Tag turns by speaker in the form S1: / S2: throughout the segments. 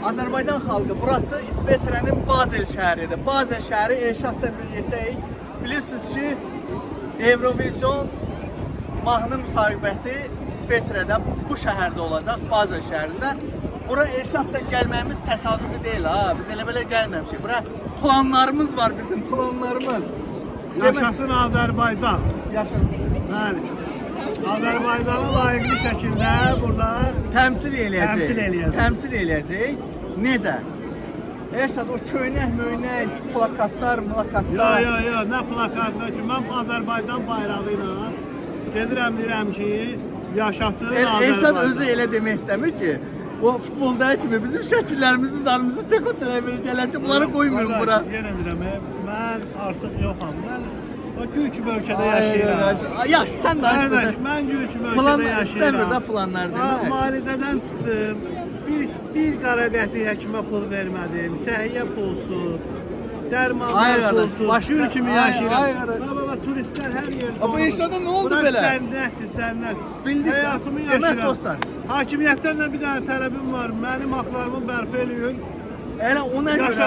S1: Azərbaycan xalqı, burası İsveçrənin Basel şəhəridir. Basel şəhəri Elşadla birlikdəyik. Bilirsiniz ki, Eurovizyon mahnı müsahibəsi İsveçrədə bu şəhərdə olacaq, Basel şəhərində. Bura Elşadla gəlməyimiz təsadüfi deyil ha. Biz elə belə gəlməmişik. Bura planlarımız var bizim, planlarımız.
S2: Yaşasın Azərbaycan.
S1: Yaşasın.
S2: Bəli. Azərbaycanı layiqli şəkildə burada
S1: Təmsil eləyəcək.
S2: Təmsil
S1: eləyəcək. Necə? Elşad o köynək, plakatlar.
S2: Yo, nə plakatlar ki, mən Azərbaycan bayrağı ilə gedirəm, deyirəm ki, yaşasın Azərbaycan.
S1: Elşad özü elə demək istəmir ki, o futbolda kimi bizim şəkillərimizi, zarımızı sekund eləməyəcəklər ki, bunları qoymuyorum bura.
S2: Yenə deyirəm, mən artıq yoxam. Mən o gül kimi ölkədə yaşayıram.
S1: Yaxşı, sən də
S2: mən gül kimi ölkədə yaşayıram.
S1: İstəmir də planlar demək.
S2: Malidədən çıxdım. Bir qara qəpik həkimə pul vermədim. Səhiyyə pulsuz, dərmanlar pulsuz. Gül kimi yaşayıram. Baba, turistlər hər yerdə.
S1: Bu Elşada nə oldu belə?
S2: Burası cənnətdir, cənnət. Həyatımı yaşayıram. Hakimiyyətdən də bir dənə tələbim var. Mənim haqlarımı bərpa eləyin.
S1: Elə ona görə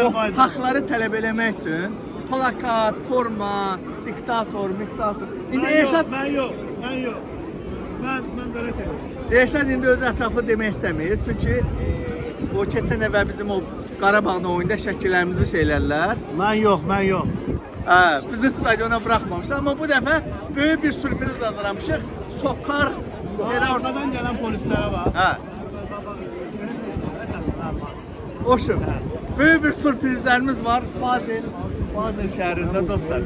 S1: o haqları tələb eləmək üçün plakat, forma, diktator. İndi Elşad
S2: mən yox. Mən qara deyirəm.
S1: Elşad indi öz ətraflı demək istəmir. Çünki o keçən əvvəl bizim o Qarabağda oyunda şəkillərimizi şeylərlər.
S2: Mən yox.
S1: Bizi stadiona buraxmamışlar. Amma bu dəfə böyük bir sürpriz hazırlamışıq. Sokar
S2: ortadan gələn polislərə bax.
S1: Oşum. Böyük bir sürprizlərimiz var. Basel şəhərində dostlar.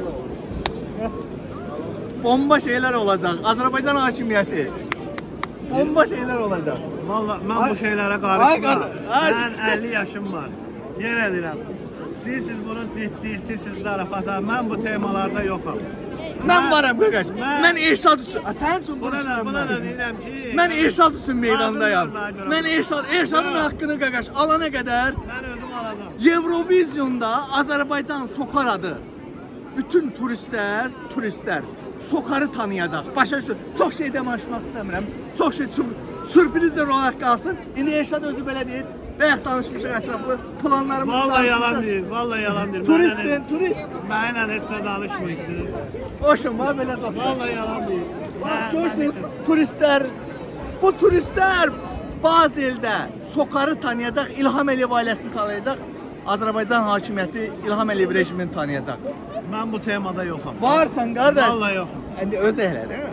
S1: Bomba şeylər olacaq. Azərbaycan hakimiyyəti. Bomba şeylər olacaq.
S2: Vallahi mən bu şeylərə qarışmıram. Mən 50 yaşım var. Yenə deyirəm. Siz bunun ciddi, siz zarafata. Mən bu temalarda yoxam.
S1: Mən varam qaqaş. Mən Elşad üçün, sən üçün
S2: buna da deyirəm ki,
S1: mən Elşad üçün meydandayam. Mən Elşadın haqqını qaqaş alana qədər
S2: mən özüm alacağam.
S1: Eurovizyonda Azərbaycan Sokar adı bütün turistlər Sokarı tanıyacaq. Başa düşün. Çox şey danışmaq istəmirəm. Çox şey sürprizlər olaraq qalsın. İndi Elşad özü belə deyir. Bayaq danışmışıq ətraflı planlarımızı.
S2: Vallahi yalan deyir.
S1: Turist.
S2: Mənlə heç nə danışmıydı.
S1: Oşum var belə dostlar.
S2: Vallahi yalan deyir.
S1: Görürsünüz bu turistlər Bazeldə Sokarı tanıyacaq, İlham Əliyev ailəsini tanıyacaq, Azərbaycan hakimiyyəti İlham Əliyev rejimini tanıyacaq.
S2: Mən bu temada yoxam.
S1: Varsan qardaş.
S2: Vallahi yoxam.
S1: İndi öz elə, deyil mi?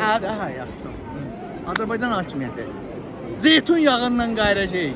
S1: Hə, yaxşı. Azərbaycan hakimiyyəti zeytun yağından qayracaq.